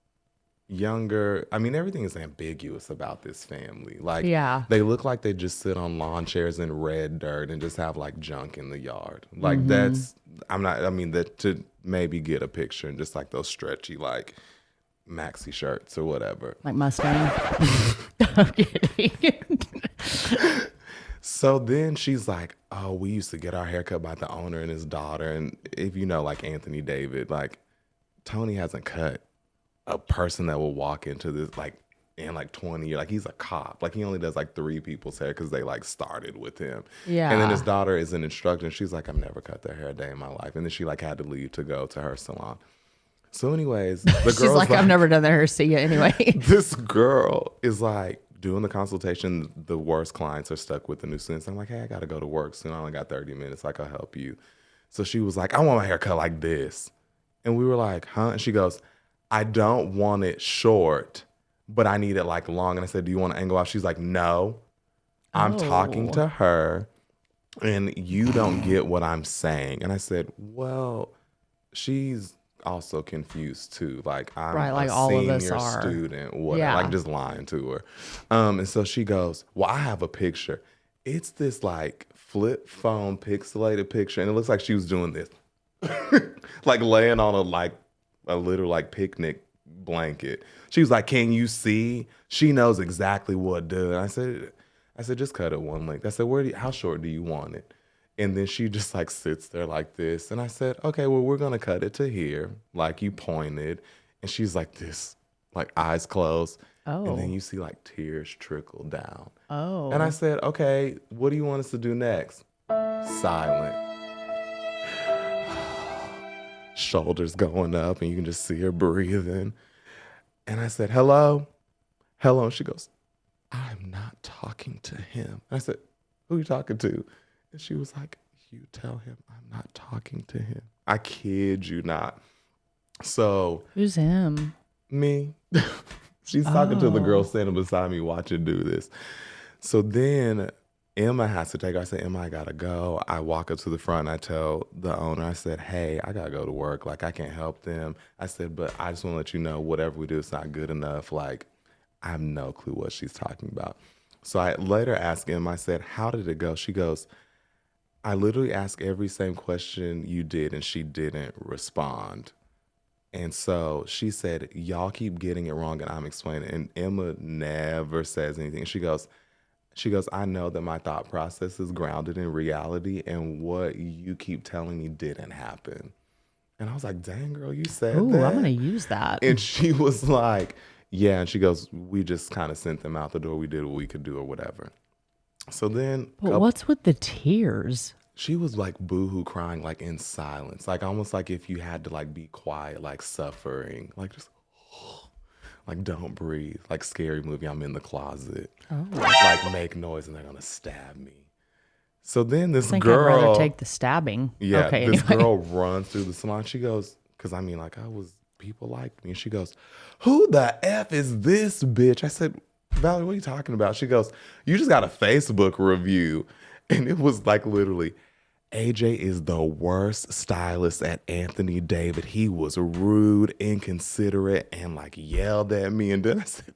younger, I mean, everything is ambiguous about this family. Like, Yeah. they look like they just sit on lawn chairs in red dirt and just have like junk in the yard. Like that's, that to maybe get a picture and just like those stretchy like maxi shirts or whatever. Like Mustang. I'm kidding. So then she's like, oh, we used to get our haircut by the owner and his daughter. And if you know, like Anthony David, like Tony hasn't cut a person that will walk into this, like in like 20 years. Like he's a cop. Like he only does like 3 people's hair because they like started with him. Yeah. And then his daughter is an instructor. And she's like, I've never cut their hair a day in my life. And then she like had to leave to go to her salon. So anyways, the girl's She's like, I've never done that hair. See you anyway. This girl is like doing the consultation. The worst clients are stuck with the new students. I'm like, hey, I got to go to work soon. I only got 30 minutes. Like, I'll help you. So she was like, I want my hair cut like this. And we were like, huh? And she goes, I don't want it short, but I need it like long. And I said, do you want to angle off? She's like, no, I'm talking to her and you don't get what I'm saying. And I said, well, she's also confused too. Like I'm Right, like a all of us senior are. student, whatever. Yeah. Like just lying to her. And so she goes, well, I have a picture. It's this like flip phone pixelated picture. And it looks like she was doing this, like laying on a little like picnic blanket. She was like, can you see? She knows exactly what to do. And I said, just cut it one length. I said, how short do you want it? And then she just like sits there like this. And I said, okay, well, we're going to cut it to here. Like you pointed. And she's like this, like eyes closed. Oh. And then you see like tears trickle down. Oh. And I said, okay, what do you want us to do next? Silent. Shoulders going up and you can just see her breathing. And I said, hello? Hello? And she goes, I'm not talking to him. And I said, who are you talking to? And she was like, you tell him I'm not talking to him. I kid you not. So. Who's him? Me. She's talking to the girl standing beside me watching do this. So then Emma has to take her. I said, Emma, I gotta go. I walk up to the front and I tell the owner, I said, hey, I gotta go to work. Like I can't help them. I said, but I just wanna let you know whatever we do is not good enough. Like I have no clue what she's talking about. So I later asked Emma, I said, how did it go? She goes, I literally asked every same question you did and she didn't respond. And so she said, y'all keep getting it wrong and I'm explaining. And Emma never says anything. She goes, I know that my thought process is grounded in reality and what you keep telling me didn't happen. And I was like, dang, girl, you said that. Ooh, I'm going to use that. And she was like, yeah. And she goes, we just kind of sent them out the door. We did what we could do or whatever. So then. But what's with the tears? She was like boohoo crying, like in silence, like almost like if you had to like be quiet, like suffering, like just like don't breathe, like scary movie. I'm in the closet, like make noise and they're gonna stab me. So then this I think girl, I'd rather take the stabbing. yeah, okay, this anyway. girl runs through the salon. She goes, because I mean, like people liked me. And she goes, who the F is this bitch? I said, Valerie, what are you talking about? She goes, you just got a Facebook review. And it was like literally, AJ is the worst stylist at Anthony David. He was rude, inconsiderate, and like yelled at me. And then I said,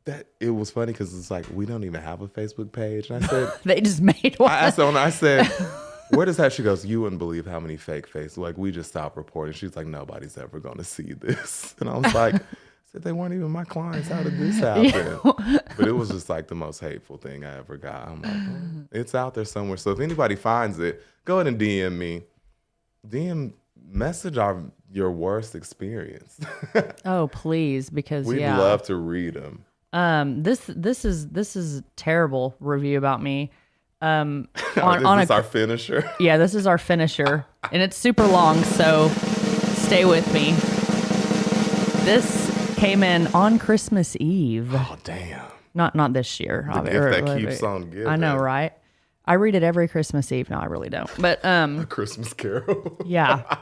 that it was funny because it's like, we don't even have a Facebook page. And I said, they just made one. I said, where does that? She goes, you wouldn't believe how many fake faces. Like, we just stopped reporting. She's like, nobody's ever going to see this. And I was like, they weren't even my clients. How did this happen? But it was just like the most hateful thing I ever got. I'm like, it's out there somewhere. So if anybody finds it, go ahead and DM me. Message your worst experience. Oh, please, because we'd love to read them. This is a terrible review about me. Is this our finisher? Yeah, this is our finisher, and it's super long, so stay with me. This came in on Christmas Eve. Oh, damn. Not this year. The gift that keeps on giving. I know, right? I read it every Christmas Eve. No, I really don't. But A Christmas Carol. yeah.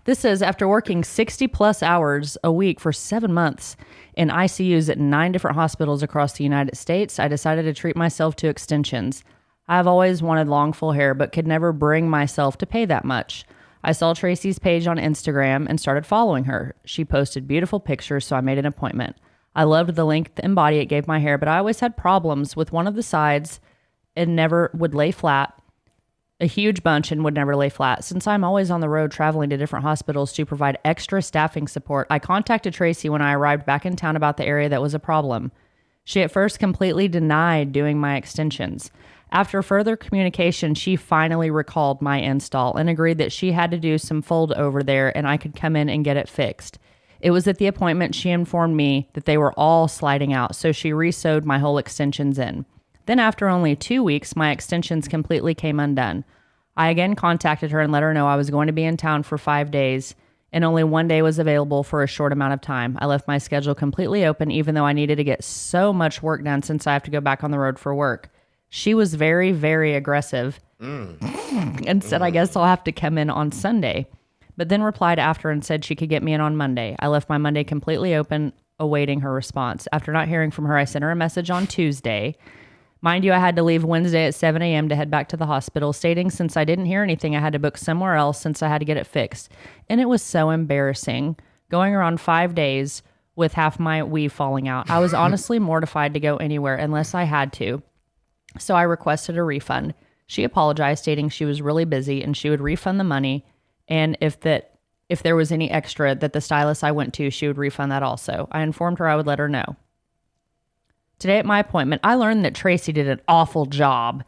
This says, after working 60 plus hours a week for 7 months in ICUs at 9 different hospitals across the United States, I decided to treat myself to extensions. I've always wanted long full hair, but could never bring myself to pay that much. I saw Tracey's page on Instagram and started following her. She posted beautiful pictures, so I made an appointment. I loved the length and body it gave my hair, but I always had problems with one of the sides and never would lay flat. A huge bunch and would never lay flat. Since I'm always on the road traveling to different hospitals to provide extra staffing support, I contacted Tracey when I arrived back in town about the area that was a problem. She at first completely denied doing my extensions. After further communication, she finally recalled my install and agreed that she had to do some fold over there and I could come in and get it fixed. It was at the appointment she informed me that they were all sliding out, so she re-sewed my whole extensions in. Then after only 2 weeks, my extensions completely came undone. I again contacted her and let her know I was going to be in town for 5 days and only 1 day was available for a short amount of time. I left my schedule completely open even though I needed to get so much work done since I have to go back on the road for work. She was very, very aggressive and said, I guess I'll have to come in on Sunday, but then replied after and said she could get me in on Monday. I left my Monday completely open, awaiting her response. After not hearing from her, I sent her a message on Tuesday. Mind you, I had to leave Wednesday at 7 a.m. to head back to the hospital, stating since I didn't hear anything, I had to book somewhere else since I had to get it fixed. And it was so embarrassing, going around 5 days with half my weave falling out. I was honestly mortified to go anywhere unless I had to. So I requested a refund. She apologized, stating she was really busy and she would refund the money. And if there was any extra that the stylist I went to, she would refund that also. I informed her I would let her know. Today at my appointment, I learned that Tracey did an awful job.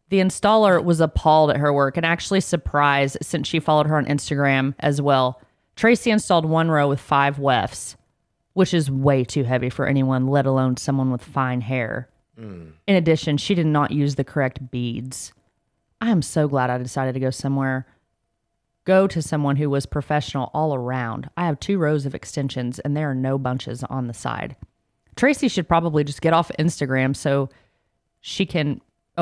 The installer was appalled at her work and actually surprised since she followed her on Instagram as well. Tracey installed 1 row with 5 wefts, which is way too heavy for anyone, let alone someone with fine hair. In addition, she did not use the correct beads. I am so glad I decided to go to someone who was professional all around. I have 2 rows of extensions and there are no bunches on the side. Tracey should probably just get off Instagram so she can,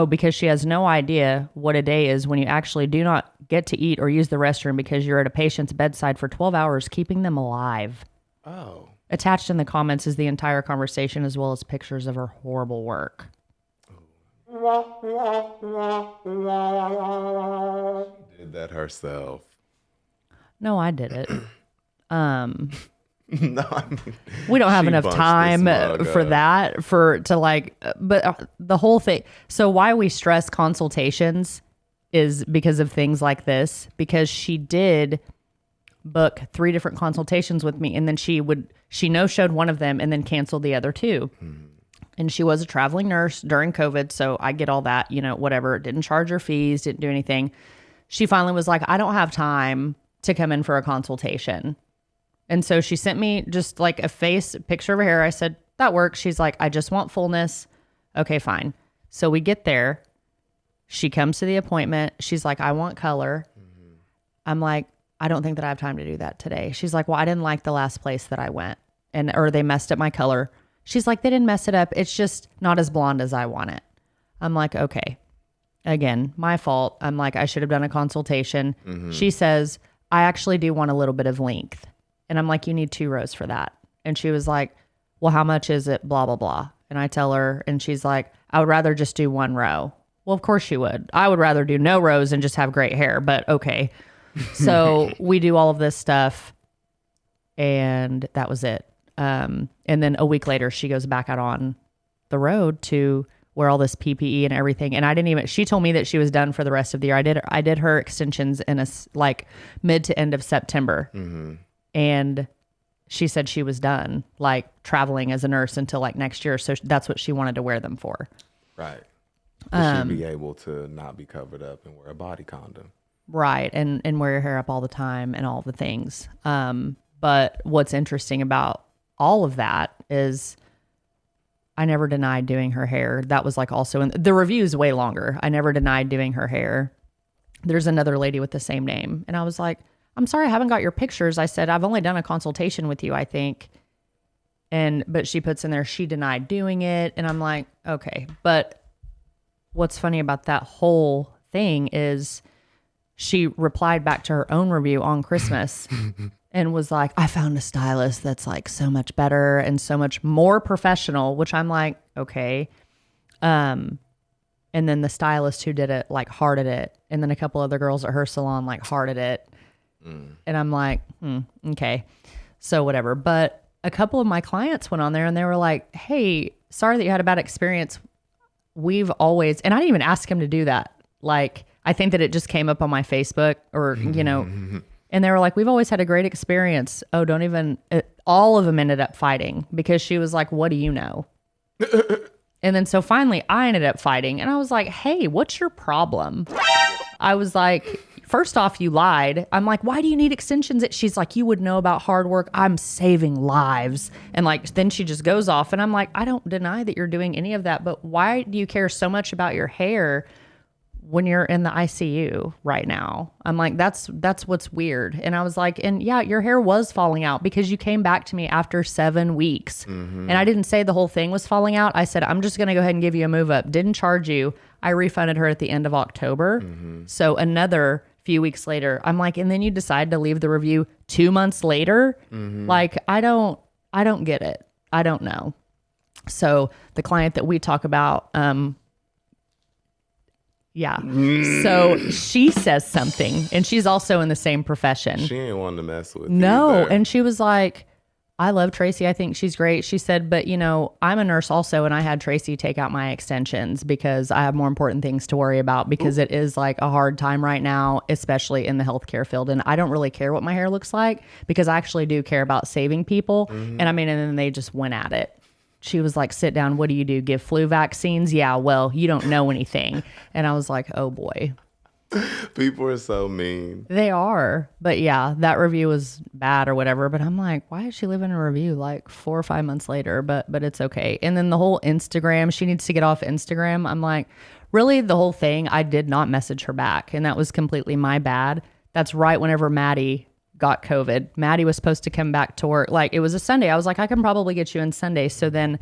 because she has no idea what a day is when you actually do not get to eat or use the restroom because you're at a patient's bedside for 12 hours, keeping them alive. Oh. Attached in the comments is the entire conversation as well as pictures of her horrible work. She did that herself. No, I did it. No, I mean, we don't have enough bunched time this for mug that, but the whole thing. So why we stress consultations is because of things like this, because she did book 3 different consultations with me. And then she no-showed one of them and then canceled the other 2. And she was a traveling nurse during COVID. So I get all that, whatever. Didn't charge her fees, didn't do anything. She finally was like, I don't have time to come in for a consultation. And so she sent me just like a picture of her hair. I said, that works. She's like, I just want fullness. Okay, fine. So we get there. She comes to the appointment. She's like, I want color. I'm like, I don't think that I have time to do that today. She's like, well, I didn't like the last place that I went or they messed up my color. She's like, they didn't mess it up. It's just not as blonde as I want it. I'm like, okay. Again, my fault. I'm like, I should have done a consultation. She says, I actually do want a little bit of length. And I'm like, you need 2 rows for that. And she was like, well, how much is it? Blah, blah, blah. And I tell her, and she's like, I would rather just do 1 row. Well, of course she would. I would rather do no rows and just have great hair, but okay. So we do all of this stuff and that was it. And then a week later, she goes back out on the road to wear all this PPE and everything. And she told me that she was done for the rest of the year. I did her extensions in mid to end of September. And she said she was done traveling as a nurse until next year. So that's what she wanted to wear them for. Right. She'd be able to not be covered up and wear a body condom. Right. And wear your hair up all the time and all the things. But what's interesting about all of that is I never denied doing her hair. That was also in the review's way longer. I never denied doing her hair. There's another lady with the same name. And I was like, I'm sorry, I haven't got your pictures. I said, I've only done a consultation with you, I think. But she puts in there, she denied doing it. And I'm like, okay. But what's funny about that whole thing is she replied back to her own review on Christmas and was like, I found a stylist that's like so much better and so much more professional, which I'm like, okay. And then the stylist who did it like hearted it. And then a couple other girls at her salon like hearted it. And I'm like, okay. So whatever. But a couple of my clients went on there and they were like, hey, sorry that you had a bad experience. We've always, and I didn't even ask him to do that. Like, I think that it just came up on my Facebook or, you know, and they were like, we've always had a great experience. Oh, don't even, all of them ended up fighting because she was like, what do you know? And then so finally I ended up fighting and I was like, hey, what's your problem? I was like, first off, you lied. I'm like, why do you need extensions? She's like, you would know about hard work. I'm saving lives. And like, then she just goes off and I'm like, I don't deny that you're doing any of that, but why do you care so much about your hair when you're in the ICU right now? I'm like, that's what's weird. And I was like, and yeah, your hair was falling out because you came back to me after 7 weeks. And I didn't say the whole thing was falling out. I said, I'm just going to go ahead and give you a move up. Didn't charge you. I refunded her at the end of October. So another few weeks later, I'm like, and then you decide to leave the review 2 months later. Like, I don't get it. I don't know. So the client that we talk about, yeah. So she says something and she's also in the same profession. She ain't wanting to mess with No. either. And she was like, I love Tracey. I think she's great. She said, but you know, I'm a nurse also. And I had Tracey take out my extensions because I have more important things to worry about because it is like a hard time right now, especially in the healthcare field. And I don't really care what my hair looks like because I actually do care about saving people. And I mean, and then they just went at it. She was like, sit down. What do you do? Give flu vaccines? Yeah, well, you don't know anything. And I was like, oh boy. People are so mean. They are. But yeah, that review was bad or whatever. But I'm like, why is she leaving a review like 4 or 5 months later? But it's okay. And then the whole Instagram, she needs to get off Instagram. I'm like, really, the whole thing, I did not message her back. And that was completely my bad. That's right whenever Maddie got COVID. Maddie was supposed to come back to work. Like, it was a Sunday. I was like, I can probably get you in Sunday. So then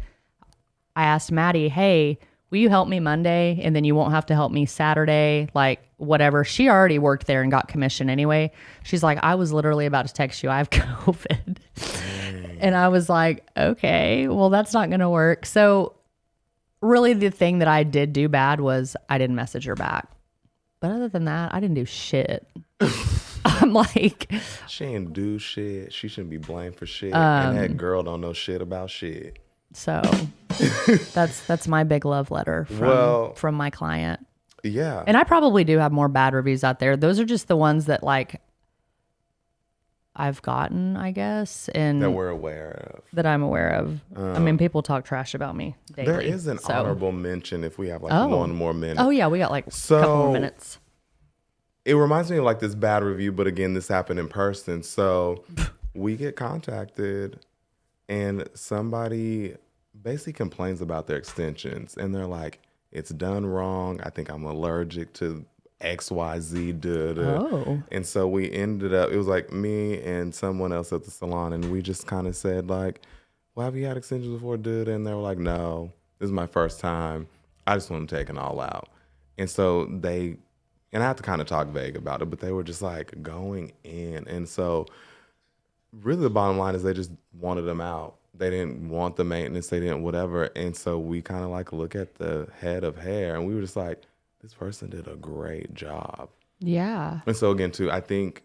I asked Maddie, hey, will you help me Monday? And then you won't have to help me Saturday, like whatever. She already worked there and got commission anyway. She's like, I was literally about to text you, I have COVID. And I was like, okay, well, that's not going to work. So really the thing that I did do bad was I didn't message her back. But other than that, I didn't do shit. I'm like, she ain't do shit. She shouldn't be blamed for shit. And that girl don't know shit about shit. So that's my big love letter from my client. Yeah. And I probably do have more bad reviews out there. Those are just the ones that like I've gotten, I guess, and that we're aware of. That I'm aware of. I mean, people talk trash about me daily. There is an honorable mention if we have like one more minute. Oh yeah, we got like a couple more minutes. It reminds me of like this bad review, but again, this happened in person. So we get contacted and somebody basically complains about their extensions and they're like, it's done wrong. I think I'm allergic to XYZ. Oh. And so we ended up, it was like me and someone else at the salon and we just kind of said like, well, have you had extensions before? And they were like, no, this is my first time. I just want them taken all out. And so and I have to kind of talk vague about it, but they were just like going in. And so really the bottom line is they just wanted them out. They didn't want the maintenance. They didn't whatever. And so we kind of like look at the head of hair and we were just like, this person did a great job. Yeah. And so again, too, I think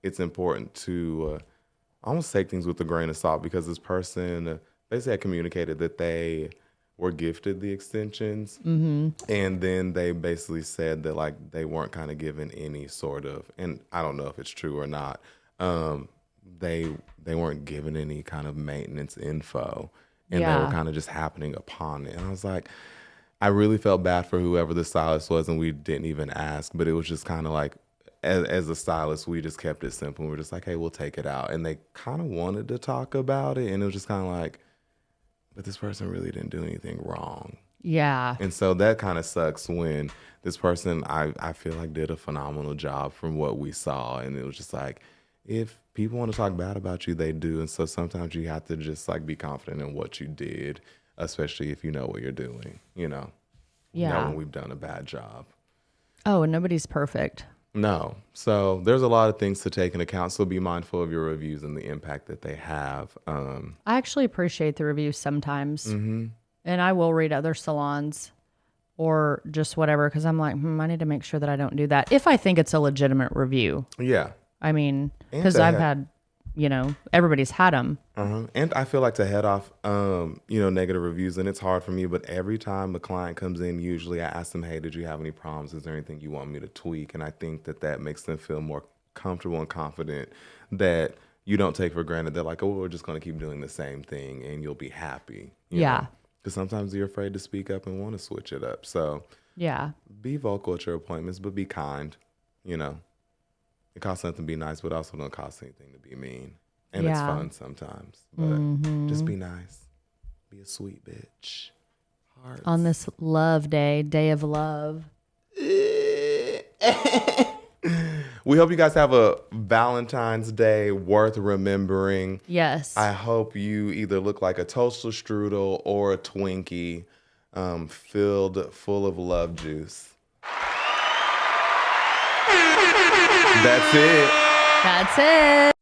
it's important to almost take things with a grain of salt because this person basically had communicated that they were gifted the extensions. And then they basically said that like they weren't kind of given any sort of, and I don't know if it's true or not, they weren't given any kind of maintenance info and they were kind of just happening upon it. And I was like, I really felt bad for whoever the stylist was and we didn't even ask, but it was just kind of like, as a stylist, we just kept it simple. We were just like, hey, we'll take it out. And they kind of wanted to talk about it and it was just kind of like, but this person really didn't do anything wrong. Yeah. And so that kind of sucks when this person, I feel like did a phenomenal job from what we saw. And it was just like, if people want to talk bad about you, they do. And so sometimes you have to just like be confident in what you did, especially if you know what you're doing, you know. Yeah. When we've done a bad job. Oh, and nobody's perfect. No. So there's a lot of things to take into account. So be mindful of your reviews and the impact that they have. I actually appreciate the reviews sometimes. And I will read other salons or just whatever because I'm like, I need to make sure that I don't do that. If I think it's a legitimate review. Yeah. I mean, because I've had, everybody's had them. And I feel like to head off, negative reviews, and it's hard for me, but every time a client comes in, usually I ask them, hey, did you have any problems? Is there anything you want me to tweak? And I think that makes them feel more comfortable and confident that you don't take for granted. They're like, oh, we're just going to keep doing the same thing and you'll be happy. Yeah. Because sometimes you're afraid to speak up and want to switch it up. So yeah, be vocal at your appointments, but be kind. It costs nothing to be nice, but also don't cost anything to be mean. And it's fun sometimes. But just be nice. Be a sweet bitch. Hearts. On this love day of love. We hope you guys have a Valentine's Day worth remembering. Yes. I hope you either look like a toaster strudel or a Twinkie filled full of love juice. That's it. That's it.